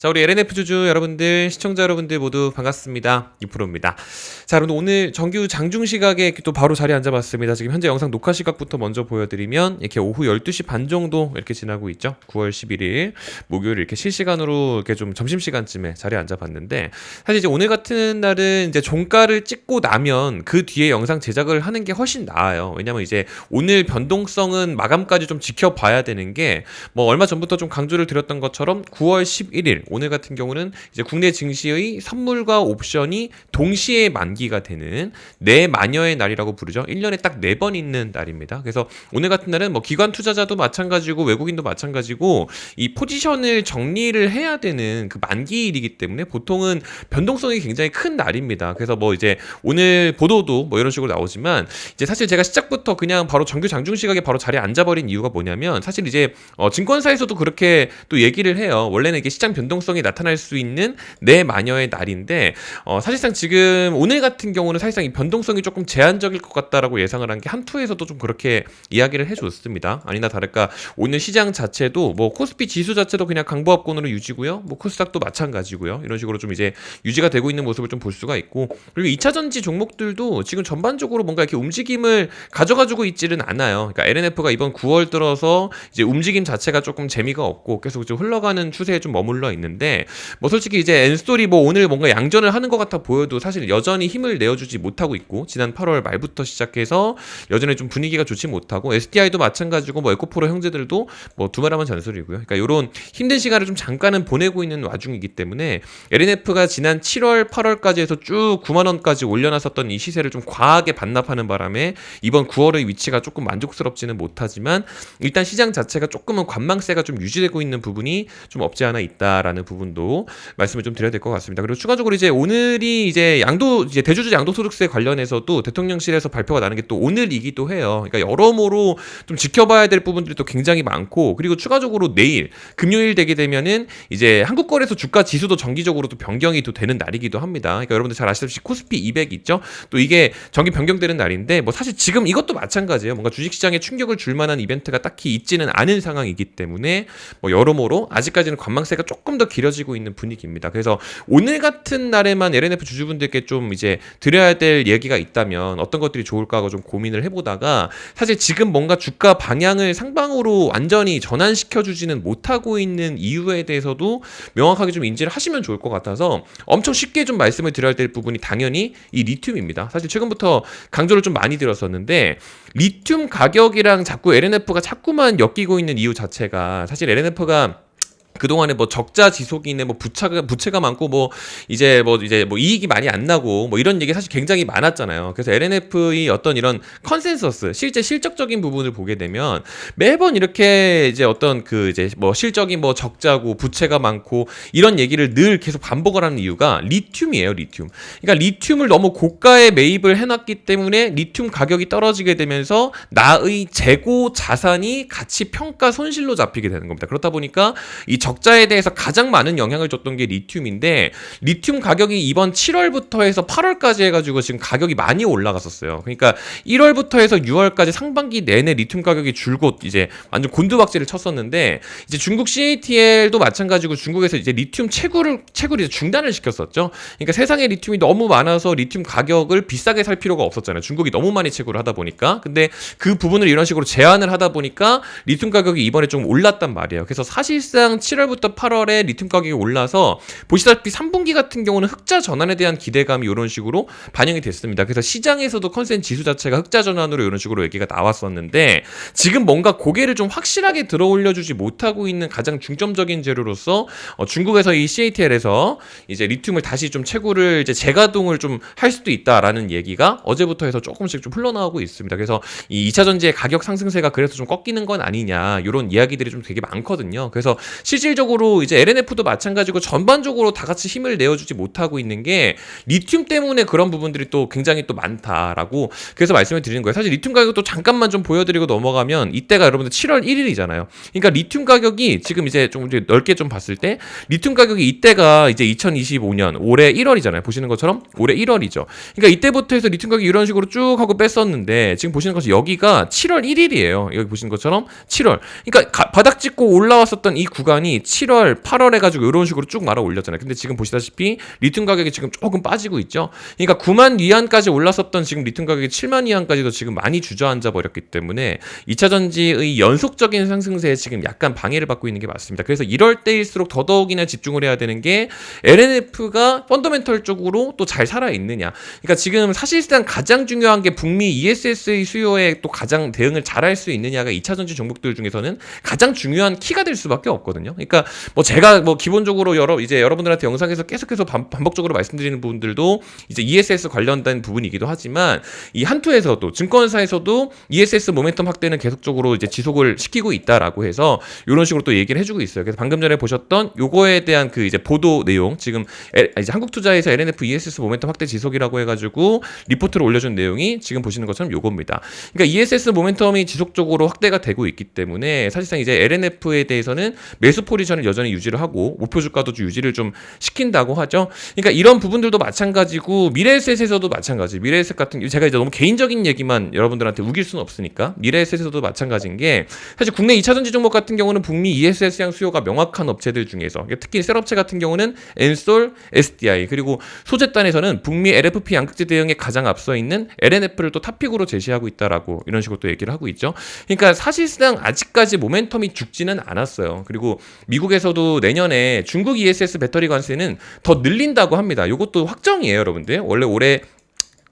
자, 우리 LNF 주주 여러분들, 시청자 여러분들 모두 반갑습니다. 유프로입니다. 자, 여러분 오늘 정규 장중 시각에 또 바로 자리에 앉아봤습니다. 지금 현재 영상 녹화 시각부터 먼저 보여드리면 이렇게 오후 12시 반 정도 이렇게 지나고 있죠. 9월 11일 목요일 이렇게 실시간으로 이렇게 좀 점심시간쯤에 자리에 앉아봤는데, 사실 이제 오늘 같은 날은 이제 종가를 찍고 나면 그 뒤에 영상 제작을 하는 게 훨씬 나아요. 왜냐면 이제 오늘 변동성은 마감까지 좀 지켜봐야 되는 게, 뭐 얼마 전부터 좀 강조를 드렸던 것처럼 9월 11일 오늘 같은 경우는 이제 국내 증시의 선물과 옵션이 동시에 만기가 되는 내만여의 날이라고 부르죠. 1년에 딱 4번 있는 날입니다. 그래서 오늘 같은 날은 뭐 기관 투자자도 마찬가지고 외국인도 마찬가지고 이 포지션을 정리를 해야 되는 그 만기일이기 때문에 보통은 변동성이 굉장히 큰 날입니다. 그래서 뭐 이제 오늘 보도도 뭐 이런 식으로 나오지만, 이제 사실 제가 시작부터 그냥 바로 정규 장중 시각에 바로 자리에 앉아버린 이유가 뭐냐면, 사실 이제 증권사에서도 그렇게 또 얘기를 해요. 원래는 이게 시장 변동성이 나타날 수 있는 내마녀의 날인데, 사실상 지금 오늘 같은 경우는 사실상 이 변동성이 조금 제한적일 것 같다라고 예상을 한 게 한투에서도 좀 그렇게 이야기를 해줬습니다. 아니나 다를까 오늘 시장 자체도 뭐 코스피 지수 자체도 그냥 강보합권으로 유지고요. 뭐 코스닥도 마찬가지고요. 이런 식으로 좀 이제 유지가 되고 있는 모습을 좀 볼 수가 있고, 그리고 2차전지 종목들도 지금 전반적으로 뭔가 이렇게 움직임을 가져가지고 있지는 않아요. 그러니까 LNF가 이번 9월 들어서 이제 움직임 자체가 조금 재미가 없고 계속 좀 흘러가는 추세에 좀 머물러 있는데, 뭐 솔직히 이제 엔스토리 뭐 오늘 뭔가 양전을 하는 것 같아 보여도 사실 여전히 힘을 내어주지 못하고 있고, 지난 8월 말부터 시작해서 여전히 좀 분위기가 좋지 못하고, SDI도 마찬가지고 뭐 에코프로 형제들도 뭐 두말하면 잔소리고요. 그러니까 이런 힘든 시간을 좀 잠깐은 보내고 있는 와중이기 때문에 LNF가 지난 7월 8월까지 해서 쭉 9만 원까지 올려놨었던 이 시세를 좀 과하게 반납하는 바람에 이번 9월의 위치가 조금 만족스럽지는 못하지만, 일단 시장 자체가 조금은 관망세가 좀 유지되고 있는 부분이 좀 없지 않아 있다라는 부분도 말씀을 좀 드려야 될 것 같습니다. 그리고 추가적으로 이제 오늘이 이제 이제 대주주 양도소득세 관련해서도 대통령실에서 발표가 나는 게 또 오늘이기도 해요. 그러니까 여러모로 좀 지켜봐야 될 부분들이 또 굉장히 많고, 그리고 추가적으로 내일 금요일 되게 되면은 이제 한국거래소 주가 지수도 정기적으로 또 변경이 또 되는 날이기도 합니다. 그러니까 여러분들 잘 아시다시피 코스피 200 있죠? 또 이게 정기 변경되는 날인데, 뭐 사실 지금 이것도 마찬가지예요. 뭔가 주식시장에 충격을 줄 만한 이벤트가 딱히 있지는 않은 상황이기 때문에 뭐 여러모로 아직까지는 관망세가 조금 더 길어지고 있는 분위기입니다. 그래서 오늘 같은 날에만 LNF 주주분들께 좀 이제 드려야 될 얘기가 있다면 어떤 것들이 좋을까 하고 좀 고민을 해보다가, 사실 지금 뭔가 주가 방향을 상방으로 완전히 전환시켜주지는 못하고 있는 이유에 대해서도 명확하게 좀 인지를 하시면 좋을 것 같아서 엄청 쉽게 좀 말씀을 드려야 될 부분이 당연히 이 리튬입니다. 사실 최근부터 강조를 좀 많이 드렸었는데, 리튬 가격이랑 자꾸 LNF가 자꾸만 엮이고 있는 이유 자체가, 사실 LNF가 그동안에 뭐 적자 지속이 있네, 뭐 부채가 많고, 뭐 이제 이익이 많이 안 나고, 뭐 이런 얘기 사실 굉장히 많았잖아요. 그래서 LNF의 어떤 이런 컨센서스, 실제 실적적인 부분을 보게 되면 매번 이렇게 이제 어떤 그 이제 뭐 실적이 뭐 적자고 부채가 많고 이런 얘기를 늘 계속 반복을 하는 이유가 리튬이에요, 리튬. 그러니까 리튬을 너무 고가에 매입을 해놨기 때문에 리튬 가격이 떨어지게 되면서 나의 재고 자산이 가치 평가 손실로 잡히게 되는 겁니다. 그렇다 보니까 이 적자에 대해서 가장 많은 영향을 줬던 게 리튬인데, 리튬 가격이 이번 7월부터 해서 8월까지 해가지고 지금 가격이 많이 올라갔었어요. 그러니까 1월부터 해서 6월까지 상반기 내내 리튬 가격이 줄곧 이제 완전 곤두박질을 쳤었는데, 이제 중국 CATL도 마찬가지고 중국에서 이제 리튬 채굴을 이제 중단을 시켰었죠. 그러니까 세상에 리튬이 너무 많아서 리튬 가격을 비싸게 살 필요가 없었잖아요. 중국이 너무 많이 채굴을 하다 보니까. 근데 그 부분을 이런 식으로 제한을 하다 보니까 리튬 가격이 이번에 좀 올랐단 말이에요. 그래서 사실상 7월부터 8월에 리튬 가격이 올라서 보시다시피 3분기 같은 경우는 흑자 전환에 대한 기대감이 이런 식으로 반영이 됐습니다. 그래서 시장에서도 컨센 지수 자체가 흑자 전환으로 이런 식으로 얘기가 나왔었는데, 지금 뭔가 고개를 좀 확실하게 들어 올려주지 못하고 있는 가장 중점적인 재료로서 중국에서 이 CATL에서 이제 리튬을 다시 좀 채굴을 이제 재가동을 좀 할 수도 있다라는 얘기가 어제부터 해서 조금씩 좀 흘러나오고 있습니다. 그래서 이 2차 전지의 가격 상승세가 그래서 좀 꺾이는 건 아니냐, 이런 이야기들이 좀 되게 많거든요. 그래서 실질적으로 이제 LNF도 마찬가지고 전반적으로 다 같이 힘을 내어주지 못하고 있는 게 리튬 때문에 그런 부분들이 또 굉장히 또 많다라고, 그래서 말씀을 드리는 거예요. 사실 리튬 가격도 잠깐만 좀 보여드리고 넘어가면, 이때가 여러분들 7월 1일이잖아요. 그러니까 리튬 가격이 지금 이제 좀 이제 넓게 좀 봤을 때 리튬 가격이 이때가 이제 2025년 올해 1월이잖아요. 보시는 것처럼 올해 1월이죠. 그러니까 이때부터 해서 리튬 가격이 이런 식으로 쭉 하고 뺐었는데, 지금 보시는 것처럼 여기가 7월 1일이에요. 여기 보시는 것처럼 7월. 그러니까 바닥 찍고 올라왔었던 이 구간이 이미 7월, 8월 해가지고 이런 식으로 쭉 말아 올렸잖아요. 근데 지금 보시다시피 리튬 가격이 지금 조금 빠지고 있죠. 그러니까 9만 위안까지 올랐었던 지금 리튬 가격이 7만 위안까지도 지금 많이 주저앉아 버렸기 때문에 2차 전지의 연속적인 상승세에 지금 약간 방해를 받고 있는 게 맞습니다. 그래서 이럴 때일수록 더더욱이나 집중을 해야 되는 게 LNF가 펀더멘털 쪽으로 또 잘 살아 있느냐. 그러니까 지금 사실상 가장 중요한 게 북미 ESS의 수요에 또 가장 대응을 잘할 수 있느냐가 2차 전지 종목들 중에서는 가장 중요한 키가 될 수밖에 없거든요. 그러니까 뭐 제가 뭐 기본적으로 여러분들한테 영상에서 계속해서 반복적으로 말씀드리는 부분들도 이제 ESS 관련된 부분이기도 하지만 이 한투에서도 증권사에서도 ESS 모멘텀 확대는 계속적으로 이제 지속을 시키고 있다라고 해서 이런 식으로 또 얘기를 해주고 있어요. 그래서 방금 전에 보셨던 요거에 대한 그 이제 보도 내용 지금 이제 한국투자에서 LNF ESS 모멘텀 확대 지속이라고 해가지고 리포트를 올려준 내용이 지금 보시는 것처럼 요겁니다. 그러니까 ESS 모멘텀이 지속적으로 확대가 되고 있기 때문에 사실상 이제 LNF에 대해서는 매수 포지션을 여전히 유지를 하고 목표 주가도 유지를 좀 시킨다고 하죠. 그러니까 이런 부분들도 마찬가지고 미래에셋에서도 마찬가지. 미래에셋 같은 제가 이제 너무 개인적인 얘기만 여러분들한테 우길 수는 없으니까 미래에셋에서도 마찬가지인 게 사실 국내 2차 전지 종목 같은 경우는 북미 ESS향 수요가 명확한 업체들 중에서 특히 셀업체 같은 경우는 엔솔, SDI 그리고 소재단에서는 북미 LFP 양극재 대응에 가장 앞서 있는 LNF를 또 탑픽으로 제시하고 있다라고 이런 식으로 또 얘기를 하고 있죠. 그러니까 사실상 아직까지 모멘텀이 죽지는 않았어요. 그리고 미국에서도 내년에 중국 ESS 배터리 관세는 더 늘린다고 합니다. 이것도 확정이에요, 여러분들. 원래 올해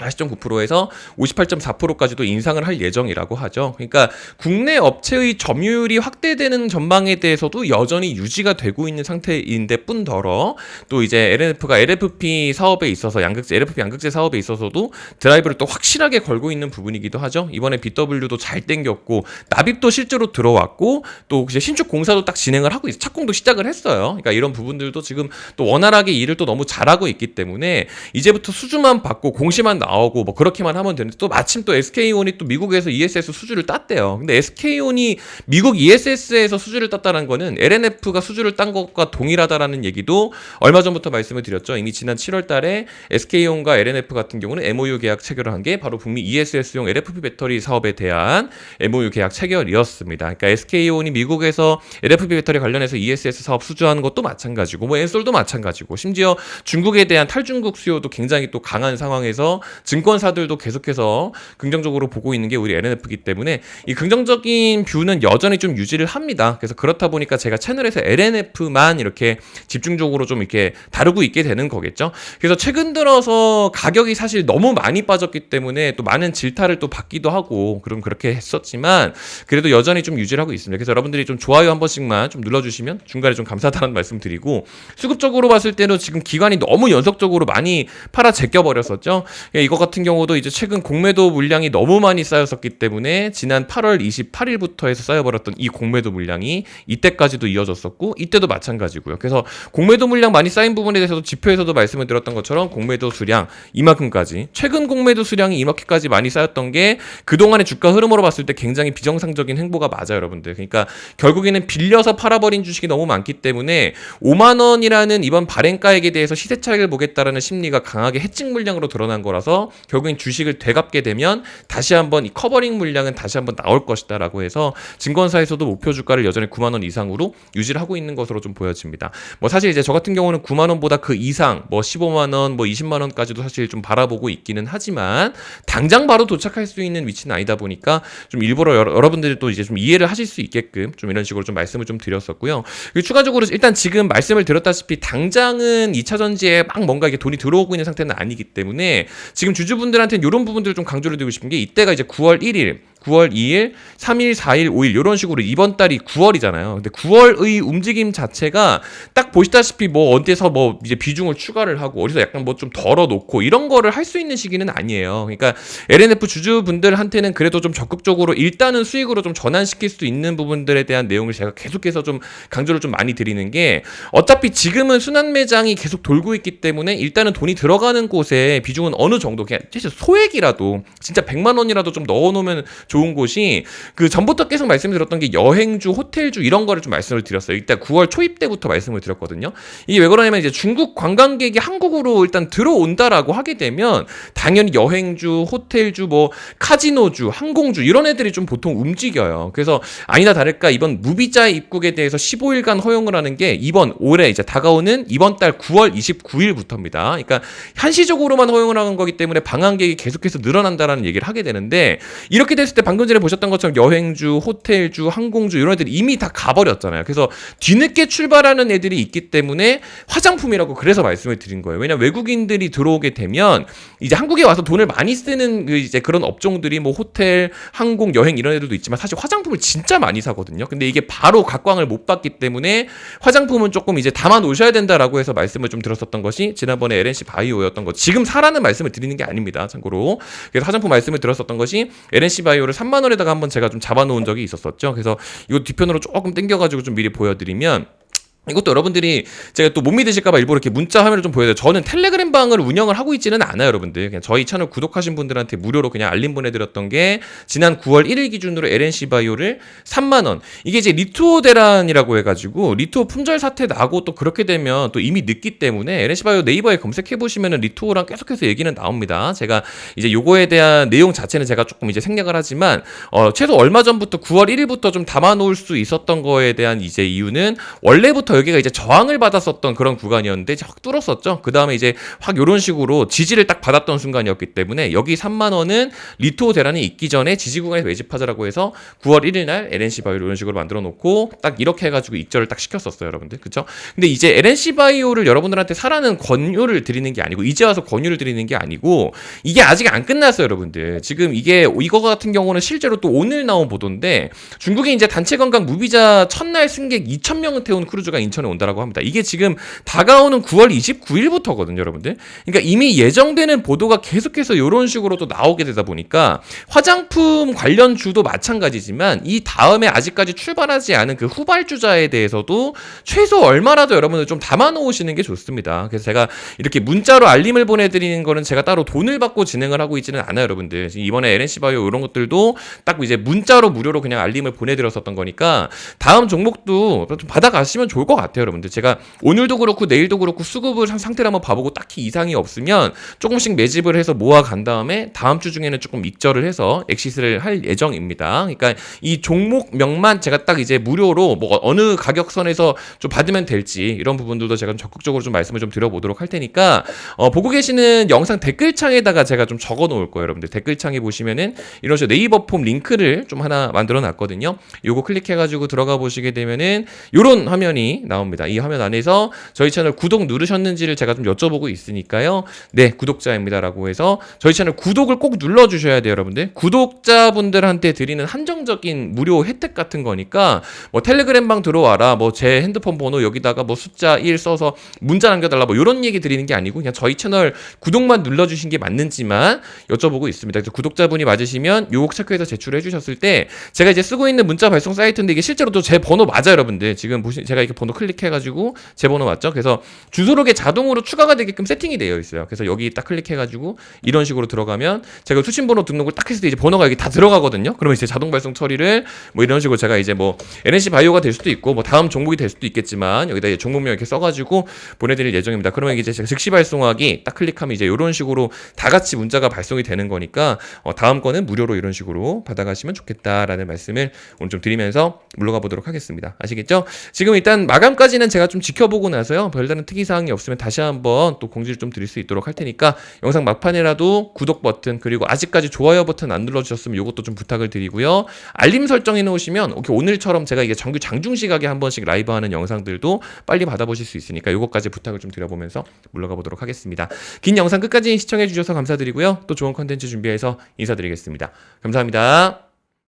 40.9%에서 58.4%까지도 인상을 할 예정이라고 하죠. 그러니까 국내 업체의 점유율이 확대되는 전망에 대해서도 여전히 유지가 되고 있는 상태인데 뿐더러 또 이제 LNF가 LFP 사업에 있어서 LFP 양극재 사업에 있어서도 드라이브를 또 확실하게 걸고 있는 부분이기도 하죠. 이번에 BW도 잘 땡겼고 납입도 실제로 들어왔고 또 이제 신축 공사도 딱 진행을 하고 있어. 착공도 시작을 했어요. 그러니까 이런 부분들도 지금 또 원활하게 일을 또 너무 잘하고 있기 때문에 이제부터 수주만 받고 공시만 나오고 뭐 그렇게만 하면 되는데 또 마침 또 SK온이 또 미국에서 ESS 수주를 땄대요. 근데 SK온이 미국 ESS에서 수주를 땄다는 거는 LNF가 수주를 딴 것과 동일하다라는 얘기도 얼마 전부터 말씀을 드렸죠. 이미 지난 7월 달에 SK온과 LNF 같은 경우는 MOU 계약 체결을 한 게 바로 북미 ESS용 LFP 배터리 사업에 대한 MOU 계약 체결이었습니다. 그러니까 SK온이 미국에서 LFP 배터리 관련해서 ESS 사업 수주하는 것도 마찬가지고 뭐 엔솔도 마찬가지고 심지어 중국에 대한 탈중국 수요도 굉장히 또 강한 상황에서 증권사들도 계속해서 긍정적으로 보고 있는 게 우리 LNF이기 때문에 이 긍정적인 뷰는 여전히 좀 유지를 합니다. 그래서 그렇다 보니까 제가 채널에서 LNF만 이렇게 집중적으로 좀 이렇게 다루고 있게 되는 거겠죠. 그래서 최근 들어서 가격이 사실 너무 많이 빠졌기 때문에 또 많은 질타를 또 받기도 하고 그럼 그렇게 했었지만 그래도 여전히 좀 유지를 하고 있습니다. 그래서 여러분들이 좀 좋아요 한 번씩만 좀 눌러주시면 중간에 좀 감사하다는 말씀 드리고 수급적으로 봤을 때는 지금 기관이 너무 연속적으로 많이 팔아 제껴버렸었죠. 이거 같은 경우도 이제 최근 공매도 물량이 너무 많이 쌓였었기 때문에 지난 8월 28일부터 해서 쌓여버렸던 이 공매도 물량이 이때까지도 이어졌었고 이때도 마찬가지고요. 그래서 공매도 물량 많이 쌓인 부분에 대해서도 지표에서도 말씀을 드렸던 것처럼 공매도 수량 이만큼까지 최근 공매도 수량이 이렇게까지 많이 쌓였던 게 그동안의 주가 흐름으로 봤을 때 굉장히 비정상적인 행보가 맞아요, 여러분들. 그러니까 결국에는 빌려서 팔아버린 주식이 너무 많기 때문에 5만 원이라는 이번 발행가액에 대해서 시세 차익을 보겠다라는 심리가 강하게 해칭 물량으로 드러난 거라서 결국엔 주식을 되갚게 되면 다시 한번 이 커버링 물량은 다시 한번 나올 것이다라고 해서 증권사에서도 목표 주가를 여전히 9만 원 이상으로 유지를 하고 있는 것으로 좀 보여집니다. 뭐 사실 이제 저 같은 경우는 9만 원보다 그 이상 뭐 15만 원, 뭐 20만 원까지도 사실 좀 바라보고 있기는 하지만 당장 바로 도착할 수 있는 위치는 아니다 보니까 좀 일부러 여러분들이 또 이제 좀 이해를 하실 수 있게끔 좀 이런 식으로 좀 말씀을 좀 드렸었고요. 그리고 추가적으로 일단 지금 말씀을 드렸다시피 당장은 2차 전지에 막 뭔가 이게 돈이 들어오고 있는 상태는 아니기 때문에 지금 주주분들한테는 이런 부분들을 좀 강조를 드리고 싶은 게 이때가 이제 9월 1일 9월 2일, 3일, 4일, 5일 이런 식으로 이번 달이 9월이잖아요. 근데 9월의 움직임 자체가 딱 보시다시피 뭐 어디서 뭐 이제 비중을 추가를 하고 어디서 약간 뭐 좀 덜어놓고 이런 거를 할 수 있는 시기는 아니에요. 그러니까 LNF 주주분들한테는 그래도 좀 적극적으로 일단은 수익으로 좀 전환시킬 수 있는 부분들에 대한 내용을 제가 계속해서 좀 강조를 좀 많이 드리는 게 어차피 지금은 순환 매장이 계속 돌고 있기 때문에 일단은 돈이 들어가는 곳에 비중은 어느 정도 그냥 사실 소액이라도 진짜 100만 원이라도 좀 넣어놓으면 좋은 곳이 그 전부터 계속 말씀드렸던 게 여행주, 호텔주 이런 거를 좀 말씀을 드렸어요. 일단 9월 초입 때부터 말씀을 드렸거든요. 이게 왜 그러냐면 이제 중국 관광객이 한국으로 일단 들어온다라고 하게 되면 당연히 여행주, 호텔주, 뭐 카지노주, 항공주 이런 애들이 좀 보통 움직여요. 그래서 아니나 다를까 이번 무비자 입국에 대해서 15일간 허용을 하는 게 이번 올해 이제 다가오는 이번 달 9월 29일부터입니다. 그러니까 한시적으로만 허용을 하는 거기 때문에 방한객이 계속해서 늘어난다라는 얘기를 하게 되는데 이렇게 됐을 때 방금 전에 보셨던 것처럼 여행주, 호텔주, 항공주 이런 애들이 이미 다 가버렸잖아요. 그래서 뒤늦게 출발하는 애들이 있기 때문에 화장품이라고 그래서 말씀을 드린 거예요. 왜냐면 외국인들이 들어오게 되면 이제 한국에 와서 돈을 많이 쓰는 그 이제 그런 업종들이 뭐 호텔, 항공, 여행 이런 애들도 있지만 사실 화장품을 진짜 많이 사거든요. 근데 이게 바로 각광을 못 받기 때문에 화장품은 조금 이제 담아 놓으셔야 된다라고 해서 말씀을 좀 들었었던 것이 지난번에 LNC 바이오였던 거. 지금 사라는 말씀을 드리는 게 아닙니다. 참고로. 그래서 화장품 말씀을 들었었던 것이 LNC 바이오를 3만 원에다가 한번 제가 좀 잡아 놓은 적이 있었었죠. 그래서 이거 뒤편으로 조금 당겨가지고 좀 미리 보여드리면 이것도 여러분들이 제가 또 못 믿으실까봐 일부러 이렇게 문자 화면을 좀 보여드려요. 저는 텔레그램 방을 운영을 하고 있지는 않아요, 여러분들. 그냥 저희 채널 구독하신 분들한테 무료로 그냥 알림 보내드렸던 게 지난 9월 1일 기준으로 LNC 바이오를 3만 원. 이게 이제 리투오 대란이라고 해가지고 리투오 품절 사태 나고 또 그렇게 되면 또 이미 늦기 때문에 LNC 바이오 네이버에 검색해 보시면은 리투오랑 계속해서 얘기는 나옵니다. 제가 이제 요거에 대한 내용 자체는 제가 조금 이제 생략을 하지만 최소 얼마 전부터 9월 1일부터 좀 담아놓을 수 있었던 거에 대한 이제 이유는 원래부터 여기가 이제 저항을 받았었던 그런 구간이었는데 이제 확 뚫었었죠. 그 다음에 이제 확 이런 식으로 지지를 딱 받았던 순간이었기 때문에 여기 3만 원은 리투오 대란이 있기 전에 지지 구간에 매집하자라고 해서 9월 1일 날 LNC 바이오를 이런 식으로 만들어 놓고 딱 이렇게 해가지고 입절을 딱 시켰었어요, 여러분들. 그쵸? 근데 이제 LNC 바이오를 여러분들한테 사라는 권유를 드리는 게 아니고 이제 와서 권유를 드리는 게 아니고 이게 아직 안 끝났어요, 여러분들. 지금 이거 같은 경우는 실제로 또 오늘 나온 보도인데 중국이 이제 단체 관광 무비자 첫날 승객 2,000명을 태운 크루즈가 인천에 온다라고 합니다. 이게 지금 다가오는 9월 29일부터거든요, 여러분들. 그러니까 이미 예정되는 보도가 계속해서 이런 식으로 또 나오게 되다 보니까 화장품 관련 주도 마찬가지지만 이 다음에 아직까지 출발하지 않은 그 후발주자에 대해서도 최소 얼마라도 여러분들 좀 담아 놓으시는 게 좋습니다. 그래서 제가 이렇게 문자로 알림을 보내드리는 거는 제가 따로 돈을 받고 진행을 하고 있지는 않아요, 여러분들. 이번에 LNC 바이오 이런 것들도 딱 이제 문자로 무료로 그냥 알림을 보내드렸었던 거니까 다음 종목도 좀 받아가시면 좋을 것 같아요, 여러분들. 제가 오늘도 그렇고 내일도 그렇고 수급을 상태를 한번 봐보고 딱히 이상이 없으면 조금씩 매집을 해서 모아간 다음에 다음 주 중에는 조금 익절을 해서 엑시스를 할 예정입니다. 그러니까 이 종목명만 제가 딱 이제 무료로 뭐 어느 가격선에서 좀 받으면 될지 이런 부분들도 제가 좀 적극적으로 좀 말씀을 좀 드려보도록 할 테니까 보고 계시는 영상 댓글창에다가 제가 좀 적어 놓을 거예요, 여러분들. 댓글창에 보시면은 이런 식으로 네이버 폼 링크를 좀 하나 만들어 놨거든요. 요거 클릭해가지고 들어가 보시게 되면은 요런 화면이 나옵니다. 이 화면 안에서 저희 채널 구독 누르셨는지를 제가 좀 여쭤보고 있으니까요. 네, 구독자입니다라고 해서 저희 채널 구독을 꼭 눌러주셔야 돼요, 여러분들. 구독자분들한테 드리는 한정적인 무료 혜택 같은 거니까 뭐 텔레그램방 들어와라, 뭐 제 핸드폰 번호 여기다가 뭐 숫자 1 써서 문자 남겨달라, 뭐 이런 얘기 드리는 게 아니고 그냥 저희 채널 구독만 눌러주신 게 맞는지만 여쭤보고 있습니다. 그래서 구독자분이 맞으시면 요거 체크해서 제출해 주셨을 때 제가 이제 쓰고 있는 문자 발송 사이트인데 이게 실제로 또 제 번호 맞아요, 여러분들. 지금 보시 제가 이렇게 번호 클릭해가지고 제 번호 맞죠? 그래서 주소록에 자동으로 추가가 되게끔 세팅이 되어 있어요. 그래서 여기 딱 클릭해가지고 이런 식으로 들어가면 제가 수신번호 등록을 딱 했을 때 이제 번호가 여기 다 들어가거든요. 그러면 이제 자동 발송 처리를 뭐 이런 식으로 제가 이제 뭐 LNC 바이오가 될 수도 있고 뭐 다음 종목이 될 수도 있겠지만 여기다 이제 종목명 이렇게 써가지고 보내드릴 예정입니다. 그러면 이제 제가 즉시 발송하기 딱 클릭하면 이제 이런 식으로 다 같이 문자가 발송이 되는 거니까 다음 거는 무료로 이런 식으로 받아가시면 좋겠다라는 말씀을 오늘 좀 드리면서 물러가 보도록 하겠습니다. 아시겠죠? 지금 일단 마감까지는 제가 좀 지켜보고 나서요. 별다른 특이사항이 없으면 다시 한번 또 공지를 좀 드릴 수 있도록 할 테니까 영상 막판이라도 구독 버튼 그리고 아직까지 좋아요 버튼 안 눌러주셨으면 이것도 좀 부탁을 드리고요. 알림 설정해 놓으시면 오늘처럼 제가 이게 정규 장중 시각에 한 번씩 라이브 하는 영상들도 빨리 받아보실 수 있으니까 이것까지 부탁을 좀 드려보면서 물러가 보도록 하겠습니다. 긴 영상 끝까지 시청해 주셔서 감사드리고요. 또 좋은 컨텐츠 준비해서 인사드리겠습니다. 감사합니다.